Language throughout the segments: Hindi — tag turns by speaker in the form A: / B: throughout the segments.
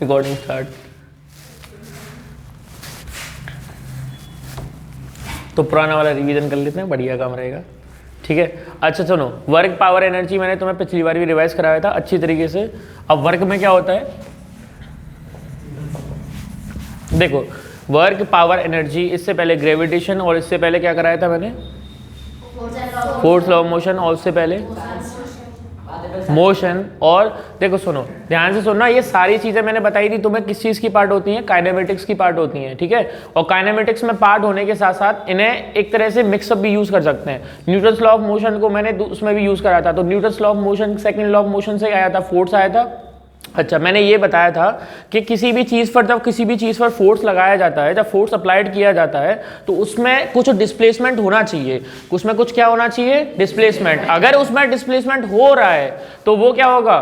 A: Recording start. तो पुराना वाला रिवीजन कर लेते हैं, बढ़िया काम रहेगा। ठीक है, अच्छा सुनो, वर्क पावर एनर्जी मैंने तुम्हें पिछली बार भी रिवाइज कराया था अच्छी तरीके से। अब वर्क में क्या होता है, देखो वर्क पावर एनर्जी, इससे पहले ग्रेविटेशन और इससे पहले क्या कराया था मैंने, फोर्स लॉ ऑफ मोशन, और उससे पहले मोशन। और देखो सुनो ध्यान से सुनना, ये सारी चीजें मैंने बताई थी तुम्हें किस चीज की पार्ट होती हैं, काइनेमेटिक्स की पार्ट होती हैं। ठीक है, और काइनेमेटिक्स में पार्ट होने के साथ साथ इन्हें एक तरह से मिक्सअप भी यूज कर सकते हैं। न्यूटन्स लॉ ऑफ मोशन को मैंने उसमें भी यूज करा था, तो Newton's law of motion second law of motion से आया था, फोर्स आया था। अच्छा, मैंने ये बताया था कि किसी भी चीज़ पर, जब किसी भी चीज़ पर फोर्स लगाया जाता है, जब फोर्स अप्लाइड किया जाता है, तो उसमें कुछ डिस्प्लेसमेंट होना चाहिए। उसमें कुछ क्या होना चाहिए, डिस्प्लेसमेंट। अगर उसमें डिस्प्लेसमेंट हो रहा है तो वो क्या होगा,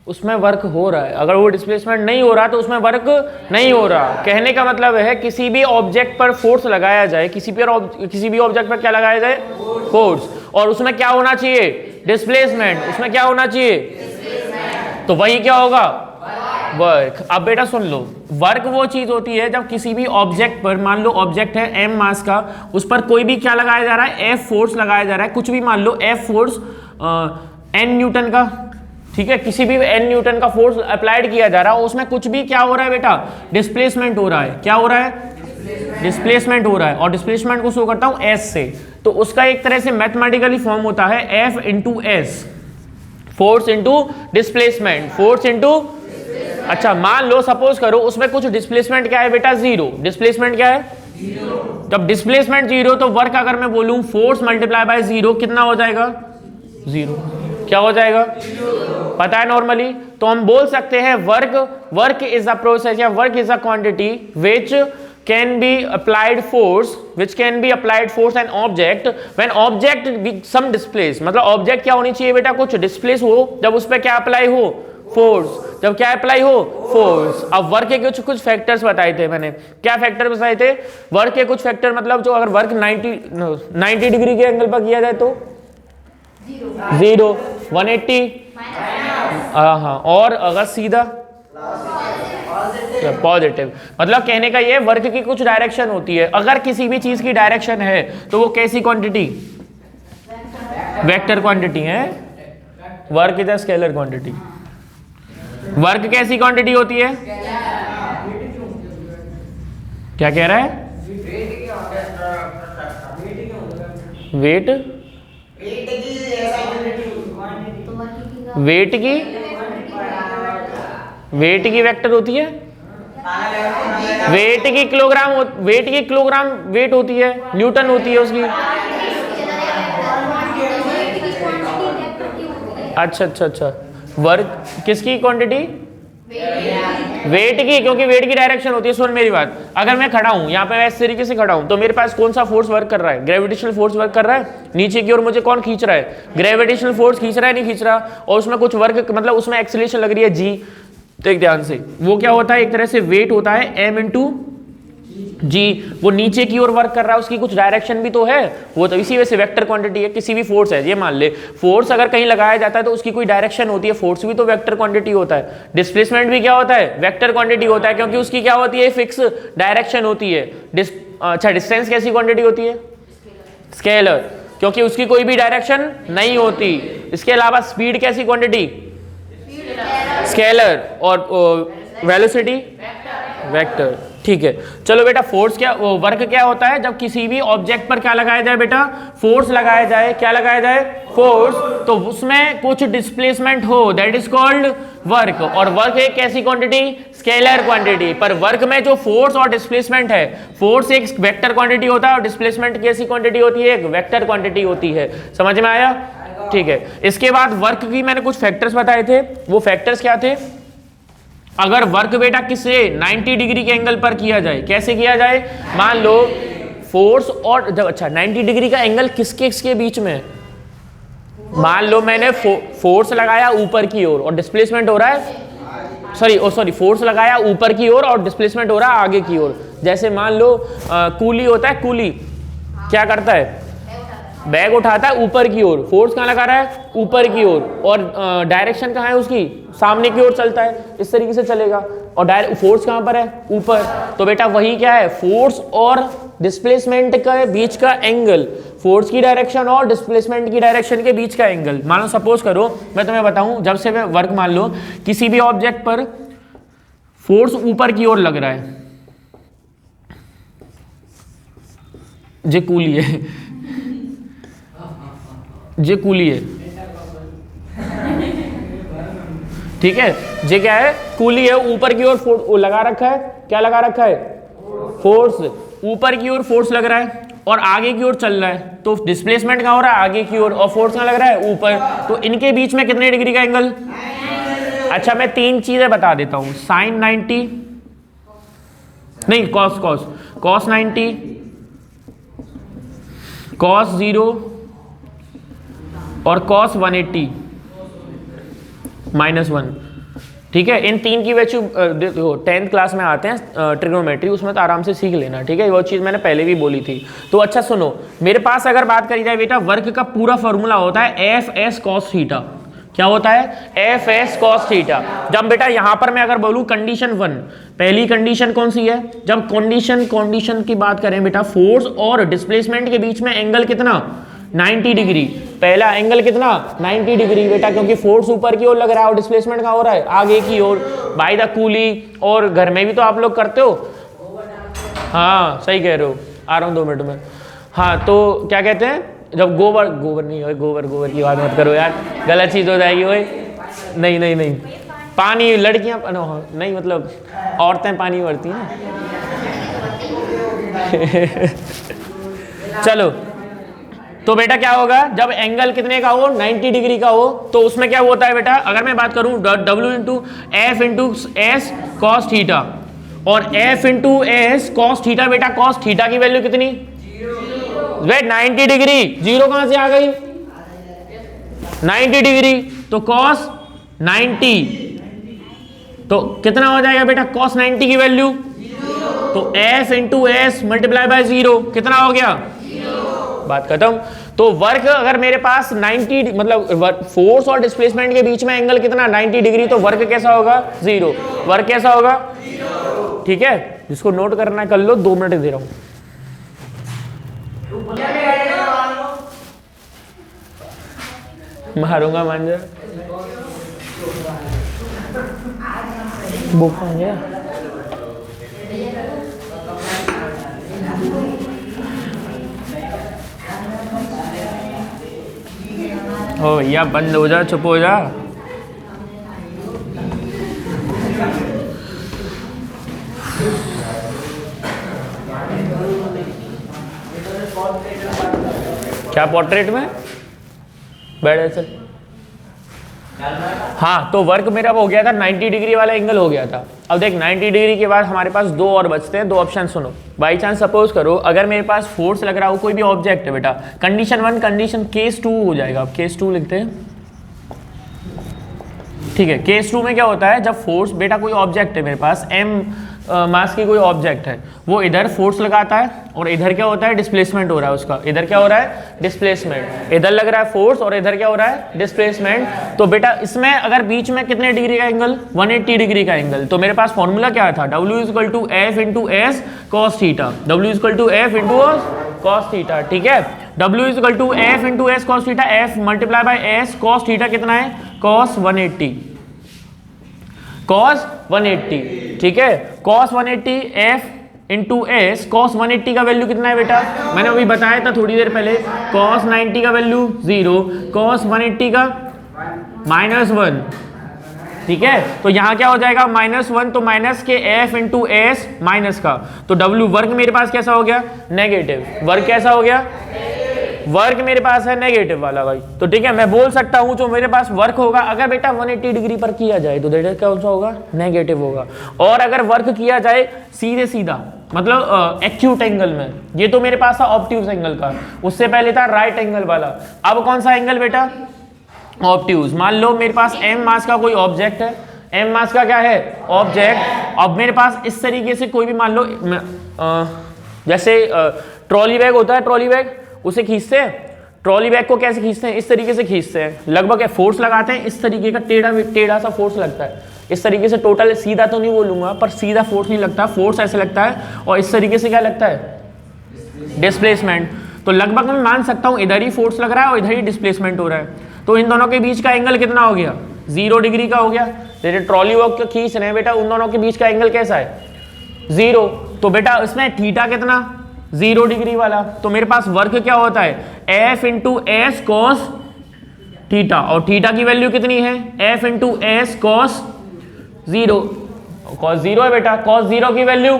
A: उसमें वर्क हो रहा है। अगर वो डिस्प्लेसमेंट नहीं हो रहा तो उसमें वर्क नहीं हो रहा। कहने का मतलब है किसी भी ऑब्जेक्ट पर फोर्स लगाया जाए, किसी भी ऑब्जेक्ट पर क्या लगाया जाए, फोर्स, और उसमें क्या होना चाहिए, डिस्प्लेसमेंट। उसमें क्या होना चाहिए, तो वही क्या होगा, वर्क। अब बेटा सुन लो, वर्क वो चीज होती है जब किसी भी ऑब्जेक्ट पर, मान लो ऑब्जेक्ट है m मास का, उस पर कोई भी क्या लगाया जा रहा है, F फोर्स लगाया जा रहा है, कुछ भी मान लो F फोर्स n न्यूटन का। ठीक है, किसी भी n न्यूटन का फोर्स अप्लाइड किया जा रहा है, उसमें कुछ भी क्या हो रहा है बेटा, डिस्प्लेसमेंट हो रहा है। क्या हो रहा है, डिस्प्लेसमेंट हो रहा है। और डिस्प्लेसमेंट को शो करता हूं s से, तो उसका एक तरह से मैथमेटिकली फॉर्म होता है F into S, force into displacement, force into. अच्छा, मान लो सपोज करो उसमें कुछ डिस्प्लेसमेंट क्या है बेटा, जीरो। डिस्प्लेसमेंट क्या है, जीरो। जब डिस्प्लेसमेंट जीरो, तो वर्क अगर मैं बोलूं फोर्स मल्टीप्लाई बाय जीरो, कितना हो जाएगा, जीरो। क्या हो जाएगा, पता है नॉर्मली। तो हम बोल सकते हैं वर्क इज अ प्रोसेस या work is a quantity which can be applied force, which can be applied force an object when object be some displace। मतलब ऑब्जेक्ट क्या होनी चाहिए बेटा, कुछ डिस्प्लेस हो, जब उस पर क्या अप्लाई हो, फोर्स। जब क्या अप्लाई हो, फोर्स। अब वर्क के कुछ फैक्टर्स बताए थे मैंने। क्या फैक्टर बताए थे, वर्क के कुछ फैक्टर, मतलब जो अगर वर्क 90 डिग्री के एंगल पर किया जाए तो 0, 180, हाँ, और अगर सीधा पॉजिटिव। मतलब कहने का ये, वर्क की कुछ डायरेक्शन होती है। अगर किसी भी चीज की डायरेक्शन है तो वो कैसी क्वांटिटी, वेक्टर क्वांटिटी है। Work is a scalar quantity. Work कैसी क्वांटिटी होती है, क्या कह रहा है, वेट, वेट की वेक्टर होती है, वेट की किलोग्राम वेट होती है, न्यूटन होती है उसकी। अच्छा, वर्क किसकी क्वांटिटी, वेट की, क्योंकि वेट की डायरेक्शन होती है। सुन मेरी बात, अगर मैं खड़ा हूं यहाँ पे, मैं इस तरीके से खड़ा हूं, तो मेरे पास कौन सा फोर्स वर्क कर रहा है, ग्रेविटेशनल फोर्स वर्क कर रहा है। नीचे की ओर मुझे कौन खींच रहा है, ग्रेविटेशनल फोर्स खींच रहा है, नहीं खींच रहा। और उसमें कुछ वर्क, मतलब उसमें एक्सीलरेशन लग रही है g। तो एक ध्यान से, वो क्या होता है, एक तरह से वेट होता है m इंटू जी। वो नीचे की ओर वर्क कर रहा है, उसकी कुछ डायरेक्शन भी तो है, वो तो इसी वजह से वेक्टर क्वांटिटी है। किसी भी फोर्स है, ये मान ले फोर्स अगर कहीं लगाया जाता है तो उसकी कोई डायरेक्शन होती है, फोर्स भी तो वेक्टर क्वांटिटी होता है। डिस्प्लेसमेंट भी क्या होता है, वेक्टर क्वांटिटी होता है, क्योंकि उसकी क्या होती है, फिक्स डायरेक्शन होती है। अच्छा, डिस्टेंस कैसी क्वांटिटी होती है, स्केलर, क्योंकि उसकी कोई भी डायरेक्शन नहीं होती। इसके अलावा स्पीड कैसी क्वांटिटी, स्केलर, और वेलोसिटी वेक्टर। ठीक है, चलो बेटा, फोर्स क्या, वर्क क्या होता है, जब किसी भी ऑब्जेक्ट पर क्या लगाया जाए बेटा, फोर्स लगाया जाए। क्या लगाया जाए, फोर्स, तो उसमें कुछ डिस्प्लेसमेंट हो, दैट इज कॉल्ड वर्क। और वर्क एक कैसी क्वांटिटी, स्केलर क्वांटिटी। पर वर्क में जो फोर्स और डिस्प्लेसमेंट है, फोर्स एक वेक्टर क्वांटिटी होता है और डिस्प्लेसमेंट कैसी क्वांटिटी होती है, एक वेक्टर क्वांटिटी होती है। समझ में आया, ठीक है। इसके बाद वर्क की मैंने कुछ फैक्टर्स बताए थे, वो फैक्टर्स क्या थे, अगर वर्क बेटा किससे 90 डिग्री के एंगल पर किया जाए, कैसे किया जाए, मान लो फोर्स और जब, अच्छा 90 डिग्री का एंगल किसके बीच में, मान लो मैंने फोर्स लगाया ऊपर की ओर और डिस्प्लेसमेंट हो रहा है, सॉरी फोर्स लगाया ऊपर की ओर और डिस्प्लेसमेंट हो रहा है आगे की ओर। जैसे मान लो कूली होता है, कूली क्या करता है, बैग उठाता है ऊपर की ओर, फोर्स कहाँ लगा रहा है, ऊपर की ओर, और डायरेक्शन कहाँ है उसकी, सामने की ओर चलता है, इस तरीके से चलेगा। और डायरेक्ट फोर्स कहां पर है, ऊपर। तो बेटा वही क्या है, फोर्स और डिस्प्लेसमेंट के बीच का एंगल, फोर्स की डायरेक्शन और डिस्प्लेसमेंट की डायरेक्शन के बीच का एंगल। मान लो सपोज करो मैं तुम्हें बताऊं, जब से मैं वर्क, मान लो किसी भी ऑब्जेक्ट पर फोर्स ऊपर की ओर लग रहा है, जे कूली है, जे कूली है, ठीक है, जे क्या है, कूली है, ऊपर की ओर लगा रखा है, क्या लगा रखा है, फोर्स, ऊपर की ओर फोर्स लग रहा है और आगे की ओर चल रहा है, तो डिस्प्लेसमेंट कहां हो रहा है, आगे की ओर, और फोर्स कहां लग रहा है, ऊपर। तो इनके बीच में कितने डिग्री का एंगल। अच्छा मैं तीन चीजें बता देता हूं, साइन 90, नहीं कॉस, कॉस 90, कॉस 0 और कॉस 180 -1। ठीक है, इन तीन की वैल्यू 10th क्लास में आते हैं ट्रिग्नोमेट्री, उसमें तो आराम से सीख लेना। ठीक है, वो चीज़ मैंने पहले भी बोली थी। तो अच्छा सुनो, मेरे पास अगर बात करी जाए बेटा, वर्क का पूरा फॉर्मूला होता है एफ एस कॉस थीटा। क्या होता है, एफ एस कॉस थीटा। जब बेटा यहां पर मैं अगर बोलूं कंडीशन 1, पहली कंडीशन कौन सी है, जब कंडीशन की बात करें बेटा, फोर्स और डिस्प्लेसमेंट के बीच में एंगल कितना, 90 डिग्री। पहला एंगल कितना, 90 डिग्री बेटा, क्योंकि फोर्स ऊपर की ओर लग रहा है और डिस्प्लेसमेंट कहां हो रहा है, आगे की ओर, बाय द कूली। और घर में भी तो आप लोग करते हो, हाँ सही कह रहे हो, आ रहा हूं 2 मिनट में। हाँ तो क्या कहते हैं, जब गोबर नहीं हो, गोबर की बात मत करो यार, गलत चीज हो जाएगी। वो नहीं पानी, लड़कियां नहीं, मतलब औरतें पानी भरती हैं। चलो तो बेटा क्या होगा, जब एंगल कितने का हो, 90 डिग्री का हो, तो उसमें क्या होता है बेटा, अगर मैं बात करूं W into F into S cos theta, और F into S cos theta, बेटा कॉस थीटा की वैल्यू कितनी, 90 डिग्री, जीरो कहां से आ गई, 90 डिग्री, तो कॉस 90, तो कितना हो जाएगा बेटा, कॉस 90 की वैल्यू, तो F into S multiply by 0, कितना हो गया, बात खत्म। तो वर्क अगर मेरे पास 90, मतलब फोर्स और डिस्प्लेसमेंट के बीच में एंगल कितना, 90 डिग्री, तो वर्क कैसा होगा, 0। वर्क कैसा होगा, ठीक है, जिसको नोट करना है कर लो, 2 मिनट दे रहा हूं। मारूंगा मांझा, बुक आ गया। हो भैया बंद हो जा, चुप हो जा। क्या पोर्ट्रेट में बैठ चल। हाँ तो वर्क मेरा हो गया था, 90 डिग्री वाला एंगल हो गया था। अब देख 90 डिग्री के बाद हमारे पास 2 और बचते हैं, 2 ऑप्शन सुनो। बाई चांस सपोज करो अगर मेरे पास फोर्स लग रहा हो, कोई भी ऑब्जेक्ट है बेटा, कंडीशन 1, कंडीशन केस 2 हो जाएगा। अब केस 2 लिखते हैं, ठीक है। केस 2 में क्या होता है, जब फोर्स, बेटा कोई ऑब्जेक्ट है मेरे पास, m मास की कोई ऑब्जेक्ट है, वो इधर फोर्स लगाता है और इधर क्या होता है, डिस्प्लेसमेंट हो रहा है उसका। इधर क्या हो रहा है, डिस्प्लेसमेंट। इधर लग रहा है फोर्स और इधर क्या हो रहा है, डिस्प्लेसमेंट। तो बेटा इसमें अगर बीच में कितने डिग्री का एंगल, 180 डिग्री का एंगल। तो मेरे पास फॉर्मूला क्या था, W = F × S cos theta. W = F × cos theta, ठीक है। W = F × S cos theta, F × S cos theta कितना है, cos 180, cos 180, ठीक है। cos 180 F × S cos 180 का वैल्यू कितना है बेटा, मैंने अभी बताया था थोड़ी देर पहले। cos 90 का वैल्यू 0, cos 180 का -1, ठीक है। तो यहाँ क्या हो जाएगा, -1, तो माइनस के F × S माइनस का, तो W वर्ग मेरे पास कैसा हो गया, नेगेटिव। वर्ग कैसा हो गया, वर्क मेरे पास है नेगेटिव वाला भाई। तो ठीक है, मैं बोल सकता हूं जो मेरे पास वर्क होगा, अगर बेटा 180 डिग्री पर किया जाए तो दैट कौन सा होगा, नेगेटिव होगा। और अगर वर्क किया जाए सीधे सीधा, मतलब एक्यूट एंगल में, ये तो मेरे पास था ऑब्ट्यूज एंगल का, उससे पहले था राइट एंगल वाला। अब कौन सा एंगल बेटा, ऑब्ट्यूज। मान लो मेरे पास m मास का कोई ऑब्जेक्ट है, m मास का क्या है, ऑब्जेक्ट। अब मेरे पास इस तरीके से कोई भी, मान लो जैसे ट्रॉली बैग होता है, ट्रॉली बैग उसे खींचते हैं, ट्रॉली बैग को कैसे खींचते हैं, इस तरीके से खींचते हैं, लगभग फोर्स लगाते हैं, इस तरीके का टेढ़ा टेढ़ा सा फोर्स लगता है, इस तरीके से टोटल, सीधा तो नहीं बोलूंगा पर सीधा फोर्स नहीं लगता, फोर्स ऐसे लगता है, और इस तरीके से क्या लगता है, डिस्प्लेसमेंट। तो लगभग मैं मान सकता हूँ इधर ही फोर्स लग रहा है और इधर ही डिस्प्लेसमेंट हो रहा है, तो इन दोनों के बीच का एंगल कितना हो गया, 0 डिग्री का हो गया। जैसे ट्रॉली वर्क को खींच रहे हैं बेटा, उन दोनों के बीच का एंगल कैसा है, 0। तो बेटा इसमें थीटा कितना, 0 डिग्री वाला। तो मेरे पास वर्क क्या होता है, F into S cos theta, और थीटा की वैल्यू कितनी है, F into S cos 0, cos 0 है बेटा, कॉस 0 की वैल्यू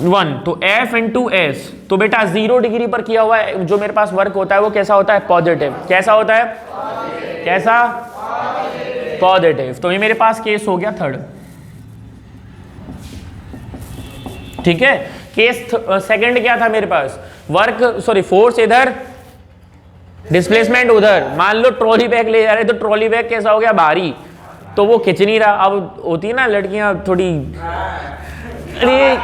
A: 1, तो F इंटू एस। तो बेटा 0 डिग्री पर किया हुआ है जो मेरे पास वर्क होता है वो कैसा होता है, पॉजिटिव। कैसा होता है, कैसा, पॉजिटिव। तो ये मेरे पास केस हो गया थर्ड, ठीक है। केस सेकंड क्या था मेरे पास, वर्क सॉरी फोर्स इधर, डिस्प्लेसमेंट उधर। मान लो ट्रॉली बैग ले जा रहे, तो ट्रॉली बैग कैसा हो गया, भारी, तो वो खिंच नहीं रहा। अब होती है ना लड़कियां थोड़ी, अरे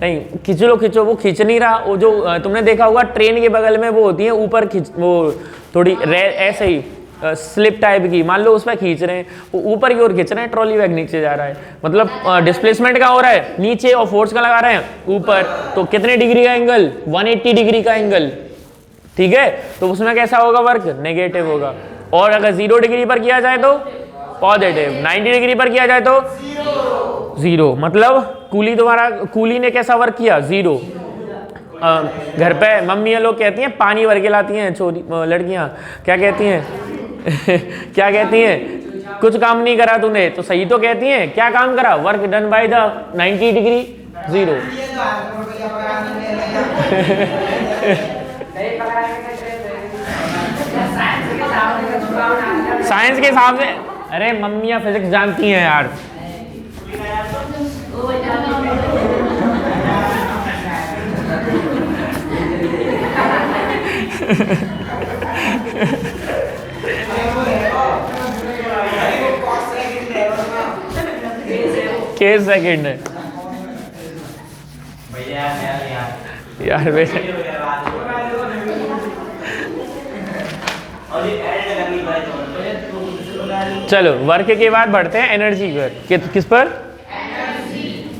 A: नहीं खिंचो खिंचो, वो खिंच नहीं रहा। वो जो तुमने देखा होगा ट्रेन के बगल में वो होती है ऊपर खिंच, वो थोड़ी ऐसे ही स्लिप टाइप की, मान लो उस पर खींच रहे हैं, वो ऊपर की ओर खींच रहे हैं, ट्रॉली बैग नीचे जा रहा है, मतलब डिस्प्लेसमेंट का हो रहा है नीचे और फोर्स का लगा रहे हैं ऊपर। तो कितने डिग्री का एंगल, 180 डिग्री का एंगल, ठीक है। तो उसमें कैसा होगा वर्क, नेगेटिव होगा। और अगर 0 डिग्री पर किया जाए तो पॉजिटिव, 90 डिग्री पर किया जाए तो 0। मतलब कूली ने कैसा वर्क किया, 0। घर पे मम्मी लोग कहती हैं पानी भर के लाती हैं, छोरी लड़कियां क्या कहती हैं क्या कहती हैं, कुछ काम नहीं करा तूने, तो सही तो कहती हैं, क्या काम करा, work done by the 90 degree 0। Science के हिसाब से, अरे मम्मियां फिजिक्स जानती हैं यार। केस सेकंड है यार वैसे। चलो वर्क के बाद बढ़ते हैं एनर्जी पर। किस पर,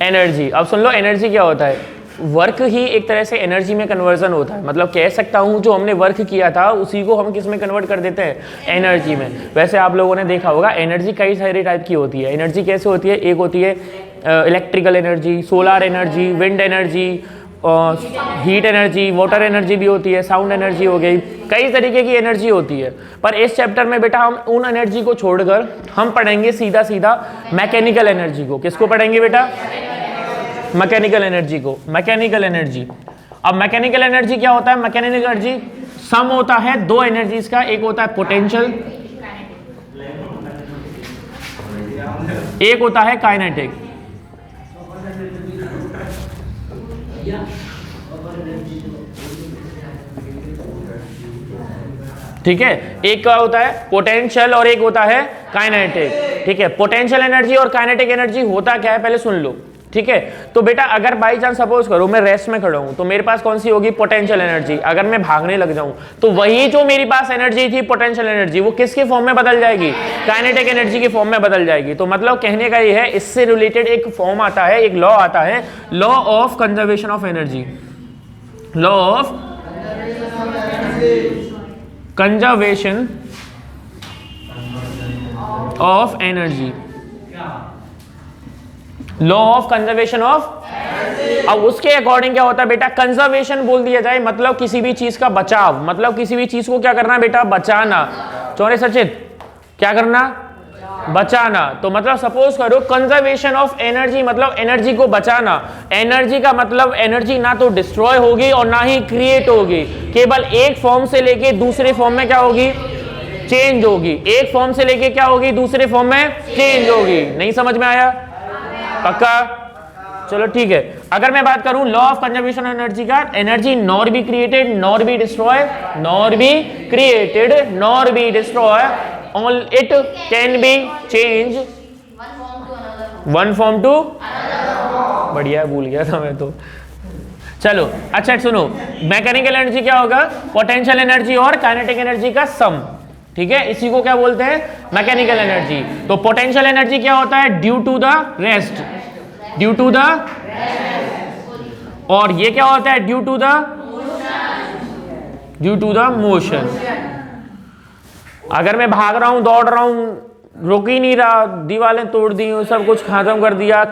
A: एनर्जी। अब सुन लो एनर्जी क्या होता है, वर्क ही एक तरह से एनर्जी में कन्वर्जन होता है। मतलब कह सकता हूँ जो हमने वर्क किया था उसी को हम किस में कन्वर्ट कर देते हैं, एनर्जी में। वैसे आप लोगों ने देखा होगा एनर्जी कई सारे टाइप की होती है। एनर्जी कैसे होती है, एक होती है electrical energy, solar energy, wind energy, heat energy, water energy भी होती है, साउंड एनर्जी हो गई, कई तरीके की एनर्जी होती है। पर इस चैप्टर में बेटा हम उन एनर्जी को छोड़कर हम पढ़ेंगे सीधा सीधा मैकेनिकल एनर्जी को। किसको पढ़ेंगे बेटा, मैकेनिकल एनर्जी को। मैकेनिकल एनर्जी, अब मैकेनिकल एनर्जी क्या होता है, मैकेनिकल एनर्जी सम होता है दो एनर्जीज का, एक होता है पोटेंशियल, एक होता है काइनेटिक। ठीक है, एक क्या होता है पोटेंशियल और एक होता है काइनेटिक। ठीक है, पोटेंशियल एनर्जी और काइनेटिक एनर्जी होता क्या है पहले सुन लो। ठीक है, तो बेटा अगर बाई चांस सपोज करो मैं रेस्ट में खड़ा हूं तो मेरे पास कौन सी होगी, पोटेंशियल एनर्जी। अगर मैं भागने लग जाऊं तो वही जो मेरे पास एनर्जी थी पोटेंशियल एनर्जी, वो किसके फॉर्म में बदल जाएगी, काइनेटिक एनर्जी के फॉर्म में बदल जाएगी। तो मतलब कहने का ये है, इससे रिलेटेड एक फॉर्म आता है, एक लॉ आता है, law of conservation of energy. Law of conservation of energy, law of conservation of. अब उसके अकॉर्डिंग क्या होता है बेटा, कंजर्वेशन बोल दिया जाए मतलब किसी भी चीज का बचाव, मतलब किसी भी चीज को क्या करना बेटा, बचाना। चौरे सचित क्या करना, बचाना। तो मतलब सपोज करो कंजर्वेशन ऑफ एनर्जी मतलब एनर्जी को बचाना। एनर्जी का मतलब एनर्जी ना तो डिस्ट्रॉय होगी और ना ही क्रिएट होगी, केवल एक फॉर्म से लेके दूसरे फॉर्म में क्या होगी, चेंज होगी। एक फॉर्म से लेके क्या होगी, दूसरे फॉर्म में चेंज होगी। नहीं समझ में आया, पक्का? चलो ठीक है। अगर मैं बात करूं law of conservation of energy का, energy nor be created nor be destroy, nor be created nor be destroy, all it can be change one form to, बढ़िया भूल गया था मैं तो, चलो अच्छा सुनो, मैकेनिकल एनर्जी क्या होगा? पोटेंशियल एनर्जी और काइनेटिक एनर्जी का सम, ठीक है, इसी को क्या बोलते हैं? Mechanical energy. तो पोटेंशियल एनर्जी क्या होता है? Due to the rest, due to the, और ये क्या होता है? Due to the motion. अगर मैं भाग रहा हूं, दौड़ रहा हूं, रुक ही नहीं रहा, दीवारें तोड़ दी, सब कुछ खत्म कर दिया,